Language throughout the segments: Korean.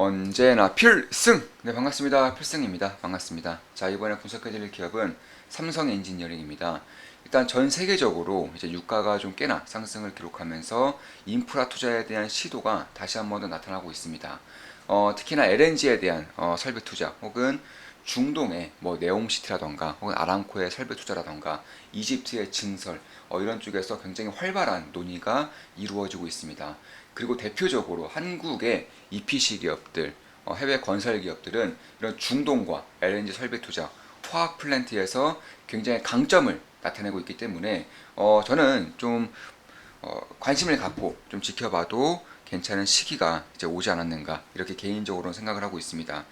언제나 필승! 네, 반갑습니다. 필승입니다. 반갑습니다. 자, 이번에 분석해드릴 기업은 삼성 엔지니어링입니다. 일단 전 세계적으로 이제 유가가 좀 꽤나 상승을 기록하면서 인프라 투자에 대한 시도가 다시 한 번 더 나타나고 있습니다. 특히나 LNG에 대한 설비 투자 혹은 중동의 뭐 네옴시티라던가 혹은 아람코의 설비 투자라던가 이집트의 증설 이런 쪽에서 굉장히 활발한 논의가 이루어지고 있습니다. 그리고 대표적으로 한국의 EPC 기업들, 해외 건설 기업들은 이런 중동과 LNG 설비 투자, 화학 플랜트에서 굉장히 강점을 나타내고 있기 때문에 저는 좀 관심을 갖고 좀 지켜봐도 괜찮은 시기가 이제 오지 않았는가 이렇게 개인적으로 생각을 하고 있습니다.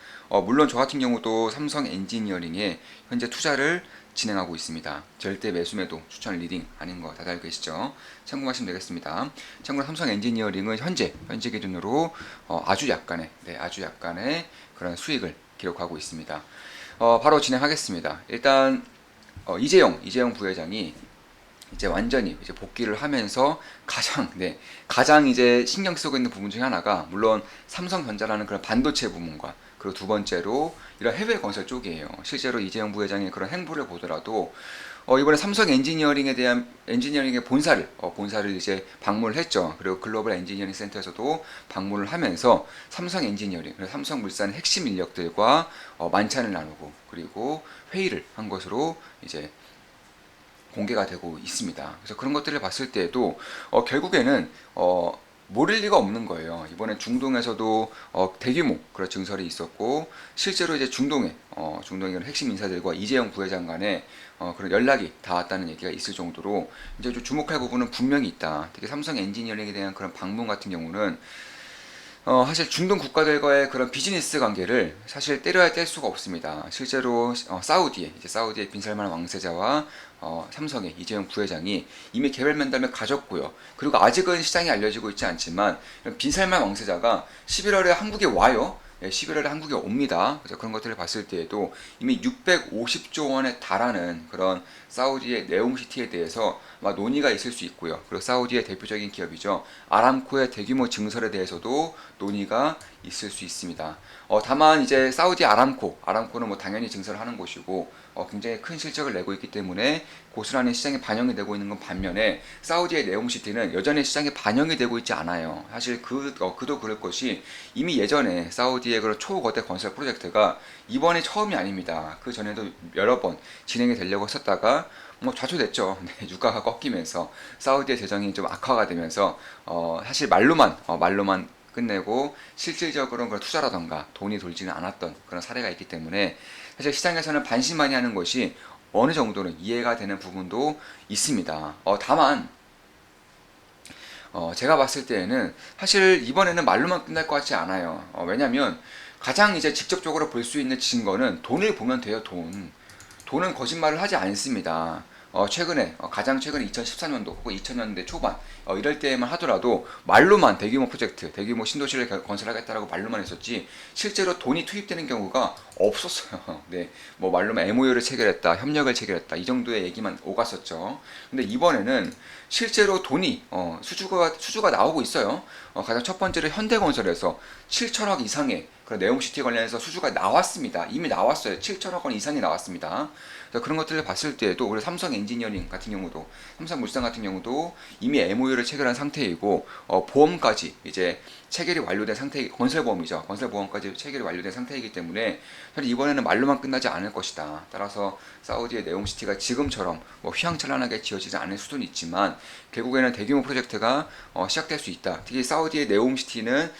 물론 저 같은 경우도 삼성 엔지니어링에 현재 투자를 진행하고 있습니다. 절대 매수매도 추천 리딩 아닌 거 다들 알고 계시죠? 참고하시면 되겠습니다. 참고로 삼성 엔지니어링은 현재 기준으로 아주 약간의 그런 수익을 기록하고 있습니다. 바로 진행하겠습니다. 일단 이재용 부회장이 이제 완전히 이제 복귀를 하면서 가장 이제 신경 쓰고 있는 부분 중에 하나가 물론 삼성전자라는 그런 반도체 부문과 그리고 두 번째로 이런 해외 건설 쪽이에요. 실제로 이재용 부회장의 그런 행보를 보더라도 이번에 삼성 엔지니어링의 본사를 이제 방문을 했죠. 그리고 글로벌 엔지니어링 센터에서도 방문을 하면서 삼성 엔지니어링, 삼성물산 핵심 인력들과 만찬을 나누고 그리고 회의를 한 것으로 이제 공개가 되고 있습니다. 그래서 그런 것들을 봤을 때에도 결국에는 모를 리가 없는 거예요. 이번에 중동에서도 대규모 그런 증설이 있었고 실제로 이제 중동의 핵심 인사들과 이재용 부회장 간에 그런 연락이 닿았다는 얘기가 있을 정도로 이제 좀 주목할 부분은 분명히 있다. 특히 삼성 엔지니어링에 대한 그런 방문 같은 경우는 사실 중동 국가들과의 그런 비즈니스 관계를 사실 때려야 뗄 수가 없습니다. 실제로 사우디의 빈살만 왕세자와 삼성의 이재용 부회장이 이미 개별 면담을 가졌고요. 그리고 아직은 시장에 알려지고 있지 않지만 빈살만 왕세자가 11월에 한국에 와요. 11월에 한국에 옵니다. 그래서 그런 것들을 봤을 때에도 이미 650조 원에 달하는 그런 사우디의 네옴시티에 대해서 논의가 있을 수 있고요. 그리고 사우디의 대표적인 기업이죠. 아람코의 대규모 증설에 대해서도 논의가 있을 수 있습니다. 다만 이제 사우디 아람코는 뭐 당연히 증설을 하는 곳이고 굉장히 큰 실적을 내고 있기 때문에 고스란히 시장에 반영이 되고 있는 건 반면에 사우디의 네옴시티는 여전히 시장에 반영이 되고 있지 않아요. 사실 그도 그럴 것이 이미 예전에 사우디의 그런 초거대 건설 프로젝트가 이번이 처음이 아닙니다. 그 전에도 여러 번 진행이 되려고 했었다가 뭐 좌초됐죠. 네, 유가가 꺾이면서 사우디의 재정이 좀 악화가 되면서 사실 말로만 끝내고 실질적으로는 그런 투자라던가 돈이 돌지는 않았던 그런 사례가 있기 때문에 사실 시장에서는 반신반의하는 것이 어느 정도는 이해가 되는 부분도 있습니다. 다만 제가 봤을 때에는 사실 이번에는 말로만 끝날 것 같지 않아요. 왜냐하면 가장 이제 직접적으로 볼 수 있는 증거는 돈을 보면 돼요. 돈은 거짓말을 하지 않습니다. 가장 최근에 2014년도 혹은 2000년대 초반 이럴 때만 하더라도 말로만 대규모 프로젝트, 대규모 신도시를 건설하겠다라고 말로만 했었지 실제로 돈이 투입되는 경우가 없었어요. 네, 뭐 말로만 MOU를 체결했다, 협력을 체결했다 이 정도의 얘기만 오갔었죠. 근데 이번에는 실제로 돈이 수주가 나오고 있어요. 가장 첫 번째로 현대건설에서 7천억 이상의 그런 네옴시티 관련해서 수주가 나왔습니다. 이미 나왔어요. 7천억 원 이상이 나왔습니다. 그런 것들을 봤을 때에도 우리 삼성물산 같은 경우도 이미 MOU를 체결한 상태이고 보험까지 이제 체결이 완료된 상태, 건설보험이죠. 건설보험까지 체결이 완료된 상태이기 때문에 사실 이번에는 말로만 끝나지 않을 것이다. 따라서 사우디의 네옴시티가 지금처럼 뭐 휘황찬란하게 지어지지 않을 수는 있지만 결국에는 대규모 프로젝트가 시작될 수 있다. 특히 사우디의 네옴시티는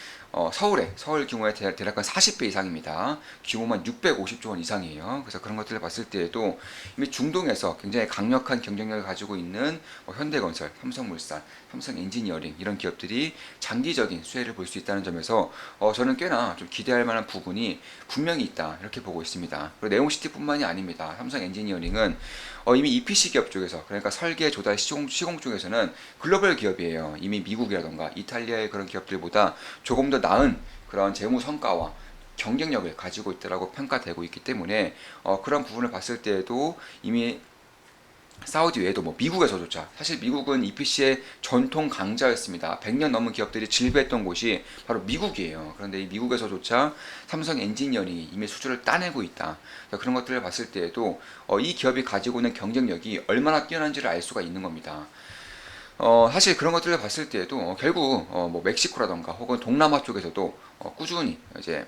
서울 규모의 대략 한 40배 이상입니다. 규모만 650조 원 이상이에요. 그래서 그런 것들을 봤을 때에도 이미 중동에서 굉장히 강력한 경쟁력을 가지고 있는 현대건설, 삼성물산, 삼성엔지니어링 이런 기업들이 장기적인 수혜를 볼 수 있다는 점에서 저는 꽤나 좀 기대할 만한 부분이 분명히 있다 이렇게 보고 있습니다. 그리고 네옴시티뿐만이 아닙니다. 삼성엔지니어링은 이미 EPC 기업 쪽에서 그러니까 설계, 조달, 시공 쪽에서는 글로벌 기업이에요. 이미 미국이라던가 이탈리아의 그런 기업들보다 조금 더 나은 그런 재무 성과와 경쟁력을 가지고 있다고 평가되고 있기 때문에 그런 부분을 봤을 때에도 이미 사우디 외에도 뭐 미국에서조차, 사실 미국은 EPC의 전통 강자였습니다. 100년 넘은 기업들이 질비했던 곳이 바로 미국이에요. 그런데 이 미국에서조차 삼성 엔지니어링이 이미 수주를 따내고 있다. 그런 것들을 봤을 때에도 이 기업이 가지고 있는 경쟁력이 얼마나 뛰어난지를 알 수가 있는 겁니다. 사실 그런 것들을 봤을 때에도 결국 뭐 멕시코라던가 혹은 동남아 쪽에서도 꾸준히 이제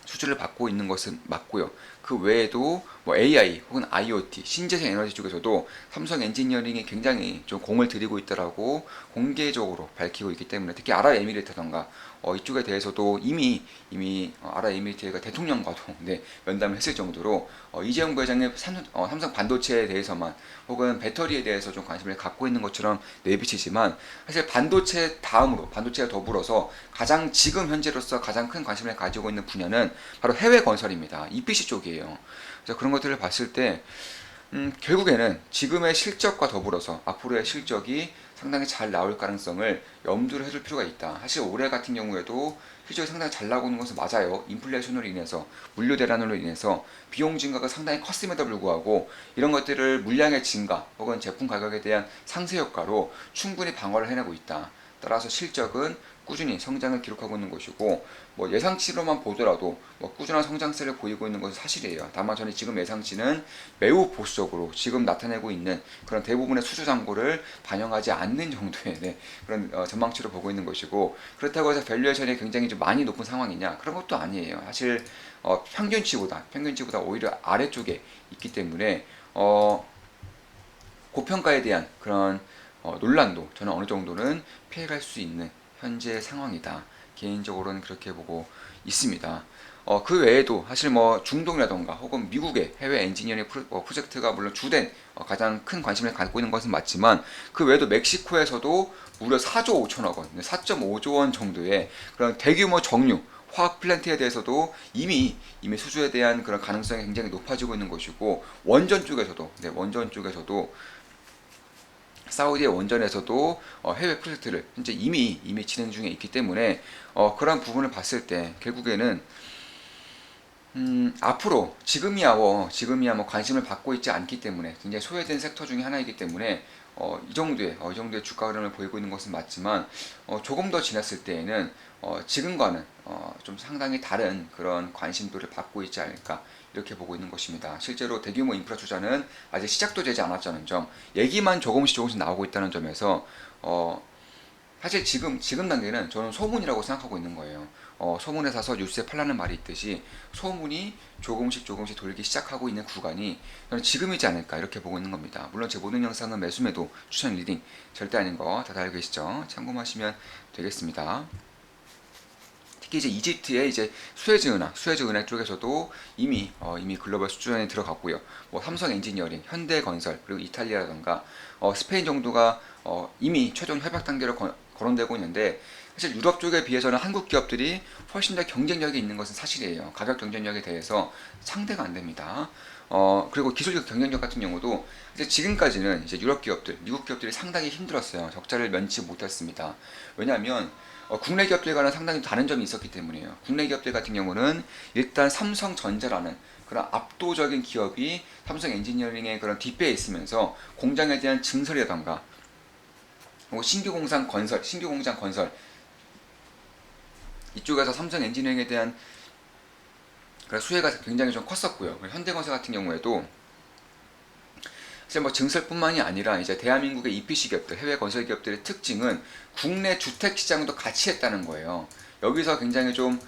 수주를 받고 있는 것은 맞고요. 그 외에도 뭐 AI 혹은 IoT, 신재생 에너지 쪽에서도 삼성 엔지니어링이 굉장히 좀 공을 들이고 있다라고 공개적으로 밝히고 있기 때문에, 특히 아랍에미리트던가 이쪽에 대해서도 이미 아랍에미리트가 대통령과도 네, 면담을 했을 정도로 이재용 부회장의 삼성 반도체에 대해서만 혹은 배터리에 대해서 좀 관심을 갖고 있는 것처럼 내비치지만, 사실 반도체 다음으로, 반도체와 더불어서 가장 지금 현재로서 가장 큰 관심을 가지고 있는 분야는 바로 해외 건설입니다. EPC 쪽이에요. 그래서 그런 것들을 봤을 때 결국에는 지금의 실적과 더불어서 앞으로의 실적이 상당히 잘 나올 가능성을 염두를 해둘 필요가 있다. 사실 올해 같은 경우에도 실적이 상당히 잘 나오고 있는 것은 맞아요. 인플레이션으로 인해서, 물류 대란으로 인해서 비용 증가가 상당히 컸음에도 불구하고 이런 것들을 물량의 증가 혹은 제품 가격에 대한 상쇄 효과로 충분히 방어를 해내고 있다. 따라서 실적은 꾸준히 성장을 기록하고 있는 것이고, 뭐 예상치로만 보더라도 뭐 꾸준한 성장세를 보이고 있는 것은 사실이에요. 다만 저는 지금 예상치는 매우 보수적으로 지금 나타내고 있는 그런 대부분의 수주 잔고를 반영하지 않는 정도의 네, 그런 전망치로 보고 있는 것이고, 그렇다고 해서 밸류에이션이 굉장히 좀 많이 높은 상황이냐, 그런 것도 아니에요. 사실 평균치보다 오히려 아래쪽에 있기 때문에 고평가에 대한 그런 논란도 저는 어느 정도는 피해갈 수 있는 현재 상황이다. 개인적으로는 그렇게 보고 있습니다. 그 외에도 사실 뭐 중동이라던가 혹은 미국의 해외 엔지니어링 프로젝트가 물론 주된 가장 큰 관심을 갖고 있는 것은 맞지만, 그 외에도 멕시코에서도 무려 4조 5천억 원, 4.5조 원 정도의 그런 대규모 정유 화학 플랜트에 대해서도 이미 수주에 대한 그런 가능성이 굉장히 높아지고 있는 것이고, 원전 쪽에서도 사우디의 원전에서도 해외 프로젝트를 현재 이미 진행 중에 있기 때문에 그런 부분을 봤을 때 결국에는 앞으로 지금이야 뭐 관심을 받고 있지 않기 때문에 굉장히 소외된 섹터 중에 하나이기 때문에 이 정도의 주가 흐름을 보이고 있는 것은 맞지만, 조금 더 지났을 때에는 지금과는 좀 상당히 다른 그런 관심도를 받고 있지 않을까, 이렇게 보고 있는 것입니다. 실제로 대규모 인프라 투자는 아직 시작도 되지 않았다는 점, 얘기만 조금씩 나오고 있다는 점에서 사실 지금 단계는 저는 소문이라고 생각하고 있는 거예요. 소문에 사서 뉴스에 팔라는 말이 있듯이 소문이 조금씩 돌기 시작하고 있는 구간이 저는 지금이지 않을까, 이렇게 보고 있는 겁니다. 물론 제 모든 영상은 매수매도 추천 리딩 절대 아닌 거 다들 알고 계시죠? 참고하시면 되겠습니다. 특히 이제 이집트의 이제 수에즈은행 쪽에서도 이미 글로벌 수주전에 들어갔고요. 뭐 삼성 엔지니어링, 현대건설, 그리고 이탈리아라던가 스페인 정도가 이미 최종 협약 단계로 거론되고 있는데, 사실 유럽 쪽에 비해서는 한국 기업들이 훨씬 더 경쟁력이 있는 것은 사실이에요. 가격 경쟁력에 대해서 상대가 안 됩니다. 그리고 기술적 경쟁력 같은 경우도 이제 지금까지는 이제 유럽 기업들, 미국 기업들이 상당히 힘들었어요. 적자를 면치 못했습니다. 왜냐하면 국내 기업들과는 상당히 다른 점이 있었기 때문이에요. 국내 기업들 같은 경우는 일단 삼성전자라는 그런 압도적인 기업이 삼성 엔지니어링의 그런 뒷배에 있으면서 공장에 대한 증설이라던가 신규 공장 건설 이쪽에서 삼성 엔지니어링에 대한 그런 수혜가 굉장히 좀 컸었고요. 현대건설 같은 경우에도 사실 뭐 증설뿐만이 아니라 이제 대한민국의 EPC 기업들, 해외 건설 기업들의 특징은 국내 주택 시장도 같이 했다는 거예요. 여기서 굉장히 좀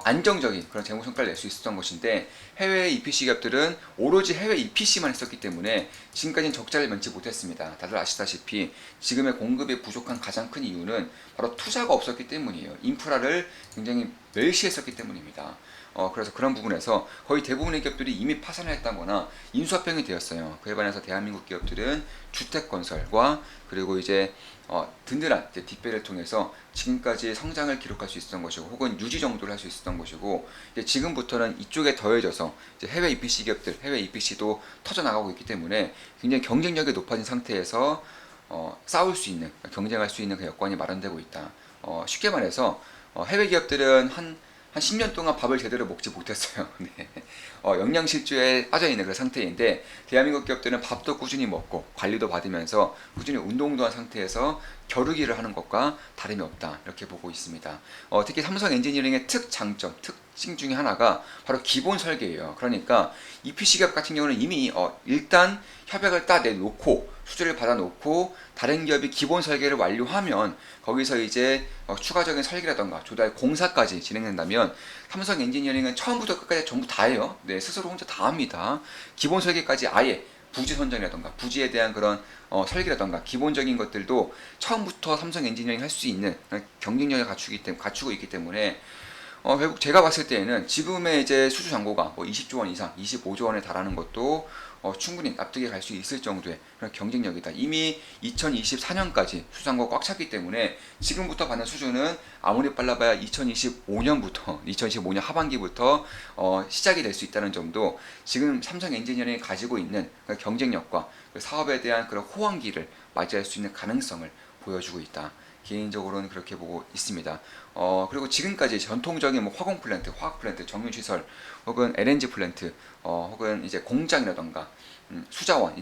안정적인 그런 재무 성과를 낼 수 있었던 것인데, 해외 EPC 기업들은 오로지 해외 EPC만 했었기 때문에 지금까지는 적자를 면치 못했습니다. 다들 아시다시피 지금의 공급이 부족한 가장 큰 이유는 바로 투자가 없었기 때문이에요. 인프라를 굉장히 멸시했었기 때문입니다. 그래서 그런 부분에서 거의 대부분의 기업들이 이미 파산을 했다거나 인수합병이 되었어요. 그에 반해서 대한민국 기업들은 주택건설과 그리고 이제 든든한 이제 뒷배를 통해서 지금까지 성장을 기록할 수 있었던 것이고, 혹은 유지 정도를 할 수 있었던 것이고, 이제 지금부터는 이쪽에 더해져서 이제 해외 EPC 기업들, 해외 EPC도 터져 나가고 있기 때문에 굉장히 경쟁력이 높아진 상태에서 싸울 수 있는, 경쟁할 수 있는 그 여건이 마련되고 있다. 쉽게 말해서 해외 기업들은 한 한 10년 동안 밥을 제대로 먹지 못했어요. 네. 영양실조에 빠져있는 그런 상태인데 대한민국 기업들은 밥도 꾸준히 먹고 관리도 받으면서 꾸준히 운동도 한 상태에서 겨루기를 하는 것과 다름이 없다 이렇게 보고 있습니다. 특히 삼성 엔지니어링의 특장점, 특징 중에 하나가 바로 기본 설계예요. 그러니까 EPC 기업 같은 경우는 이미 일단 협약을 딱 내놓고 수주를 받아놓고 다른 기업이 기본 설계를 완료하면 거기서 이제 추가적인 설계라던가 조달 공사까지 진행된다면 삼성 엔지니어링은 처음부터 끝까지 전부 다 해요. 네, 스스로 혼자 다 합니다. 기본 설계까지 아예 부지 선정이라던가 부지에 대한 그런 설계라던가 기본적인 것들도 처음부터 삼성 엔지니어링 할 수 있는 경쟁력을 갖추고 있기 때문에 결국 제가 봤을 때에는 지금의 이제 수주 잔고가 뭐 20조 원 이상, 25조 원에 달하는 것도 충분히 납득이 갈 수 있을 정도의 그런 경쟁력이다. 이미 2024년까지 수주 잔고가 꽉 찼기 때문에 지금부터 받는 수주는 아무리 빨라봐야 2025년 하반기부터 시작이 될 수 있다는 점도 지금 삼성 엔지니어링이 가지고 있는 경쟁력과 그 사업에 대한 그런 호황기를 맞이할 수 있는 가능성을 보여주고 있다. 개인적으로는 그렇게 보고 있습니다. 그리고 지금까지 전통적인 뭐 화공 플랜트, 화학 플랜트, 정유 시설, 혹은 LNG 플랜트, 혹은 이제 공장이라던가 수자원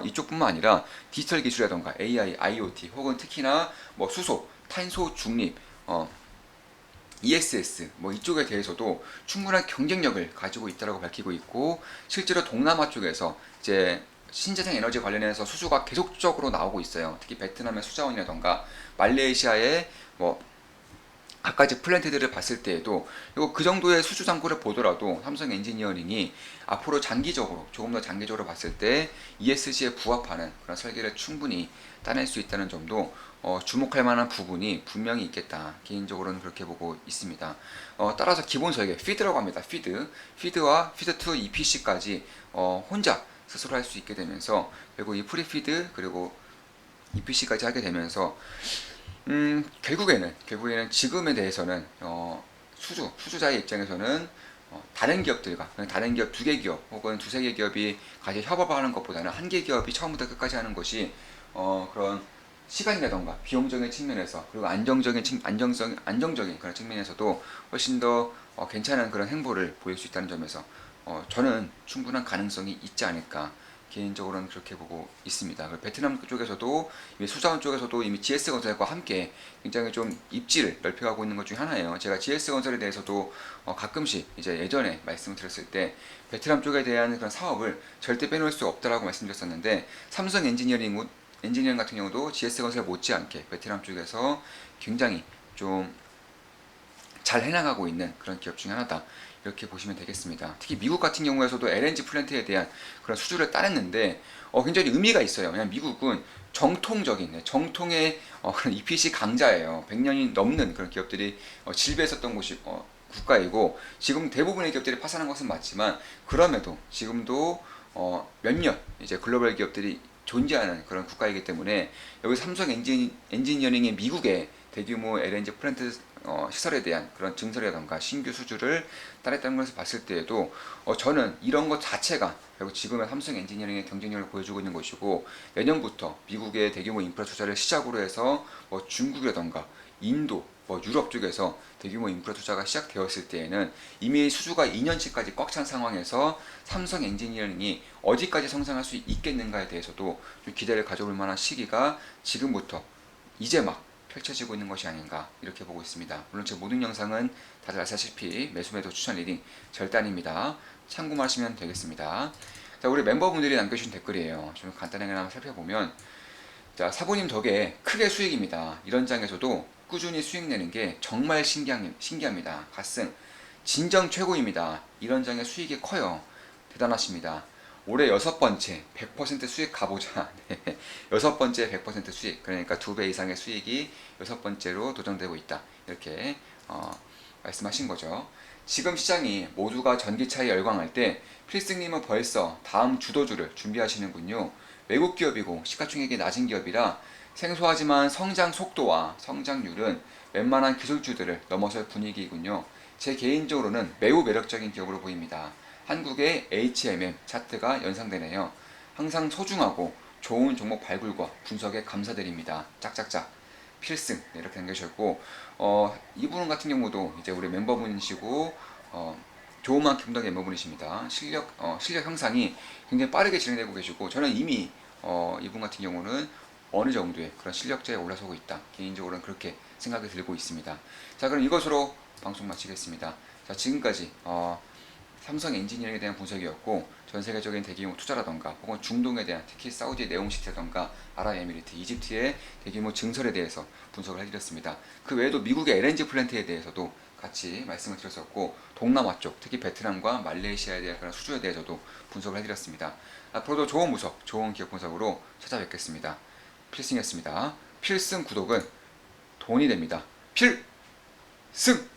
이쪽뿐만 아니라 디지털 기술이라던가 AI, IoT, 혹은 특히나 뭐 수소, 탄소 중립, ESS 뭐 이쪽에 대해서도 충분한 경쟁력을 가지고 있다고 밝히고 있고 실제로 동남아 쪽에서 이제 신재생 에너지 관련해서 수주가 계속적으로 나오고 있어요. 특히 베트남의 수자원이라던가 말레이시아의 뭐 갖가지 플랜트들을 봤을 때에도 그 정도의 수주 잔고를 보더라도 삼성 엔지니어링이 앞으로 장기적으로 조금 더 장기적으로 봤을 때 ESG에 부합하는 그런 설계를 충분히 따낼 수 있다는 점도 주목할 만한 부분이 분명히 있겠다. 개인적으로는 그렇게 보고 있습니다. 따라서 기본 설계 피드라고 합니다. 피드와 피드2 EPC까지 혼자 스스로 할 수 있게 되면서 결국 이 프리피드 그리고 EPC까지 하게 되면서 결국에는 지금에 대해서는 수주자의 입장에서는 다른 기업들과 다른 기업 두 개 기업 혹은 두세 개 기업이 같이 협업을 하는 것보다는 한 개 기업이 처음부터 끝까지 하는 것이 그런 시간이라던가 비용적인 측면에서 그리고 안정적인 그런 측면에서도 훨씬 더 괜찮은 그런 행보를 보일 수 있다는 점에서 저는 충분한 가능성이 있지 않을까 개인적으로는 그렇게 보고 있습니다. 베트남 쪽에서도 이미 수자원 쪽에서도 이미 GS건설과 함께 굉장히 좀 입지를 넓혀가고 있는 것 중에 하나예요. 제가 GS건설에 대해서도 가끔씩 이제 예전에 말씀을 드렸을 때 베트남 쪽에 대한 그런 사업을 절대 빼놓을 수 없다라고 말씀드렸었는데 삼성 엔지니어링 같은 경우도 GS건설 못지않게 베트남 쪽에서 굉장히 좀 잘 해나가고 있는 그런 기업 중에 하나다. 이렇게 보시면 되겠습니다. 특히 미국 같은 경우에서도 LNG 플랜트에 대한 그런 수주를 따냈는데 굉장히 의미가 있어요. 왜냐하면 미국은 정통의 그런 EPC 강자예요. 100년이 넘는 그런 기업들이 질비했었던 곳이 국가이고 지금 대부분의 기업들이 파산한 것은 맞지만 그럼에도 지금도 몇몇 이제 글로벌 기업들이 존재하는 그런 국가이기 때문에 여기 삼성 엔지니어링의 미국의 대규모 LNG 플랜트 시설에 대한 그런 증설이라던가 신규 수주를 따냈다는 것을 봤을 때에도 저는 이런 것 자체가 결국 지금의 삼성 엔지니어링의 경쟁력을 보여주고 있는 것이고 내년부터 미국의 대규모 인프라 투자를 시작으로 해서 중국이라던가 인도, 유럽 쪽에서 대규모 인프라 투자가 시작되었을 때에는 이미 수주가 2년치까지 꽉 찬 상황에서 삼성 엔지니어링이 어디까지 성장할 수 있겠는가에 대해서도 좀 기대를 가져볼 만한 시기가 지금부터 이제 막 펼쳐지고 있는 것이 아닌가 이렇게 보고 있습니다. 물론 제 모든 영상은 다들 아시다시피 매수매도 추천 리딩 절대 아닙니다. 참고만 하시면 되겠습니다. 자, 우리 멤버분들이 남겨주신 댓글이에요. 좀 간단하게 한번 살펴보면 자, 사부님 덕에 크게 수익입니다. 이런 장에서도 꾸준히 수익 내는 게 정말 신기합니다. 갓승 진정 최고입니다. 이런 장의 수익이 커요. 대단하십니다. 올해 6번째 100% 수익 가보자. 네. 6번째 100% 수익. 그러니까 2배 이상의 수익이 6번째로 도전되고 있다. 이렇게 말씀하신 거죠. 지금 시장이 모두가 전기차에 열광할 때 필승님은 벌써 다음 주도주를 준비하시는군요. 외국 기업이고 시가총액이 낮은 기업이라 생소하지만 성장 속도와 성장률은 웬만한 기술주들을 넘어설 분위기이군요. 제 개인적으로는 매우 매력적인 기업으로 보입니다. 한국의 HMM 차트가 연상되네요. 항상 소중하고 좋은 종목 발굴과 분석에 감사드립니다. 짝짝짝. 필승 네, 이렇게 남겨주셨고 이분 같은 경우도 이제 우리 멤버분이시고 좋은 만큼 더 멤버분이십니다. 실력 향상이 굉장히 빠르게 진행되고 계시고 저는 이미 이분 같은 경우는 어느 정도의 그런 실력자에 올라서고 있다. 개인적으로는 그렇게 생각이 들고 있습니다. 자, 그럼 이것으로 방송 마치겠습니다. 자, 지금까지 삼성 엔지니어링에 대한 분석이었고 전 세계적인 대규모 투자라던가 혹은 중동에 대한 특히 사우디의 네옴시티라던가 아랍에미리트, 이집트의 대규모 증설에 대해서 분석을 해드렸습니다. 그 외에도 미국의 LNG 플랜트에 대해서도 같이 말씀을 드렸었고 동남아 쪽 특히 베트남과 말레이시아에 대한 그런 수주에 대해서도 분석을 해드렸습니다. 앞으로도 좋은 분석, 좋은 기업 분석으로 찾아뵙겠습니다. 필승이었습니다. 필승 구독은 돈이 됩니다. 필승!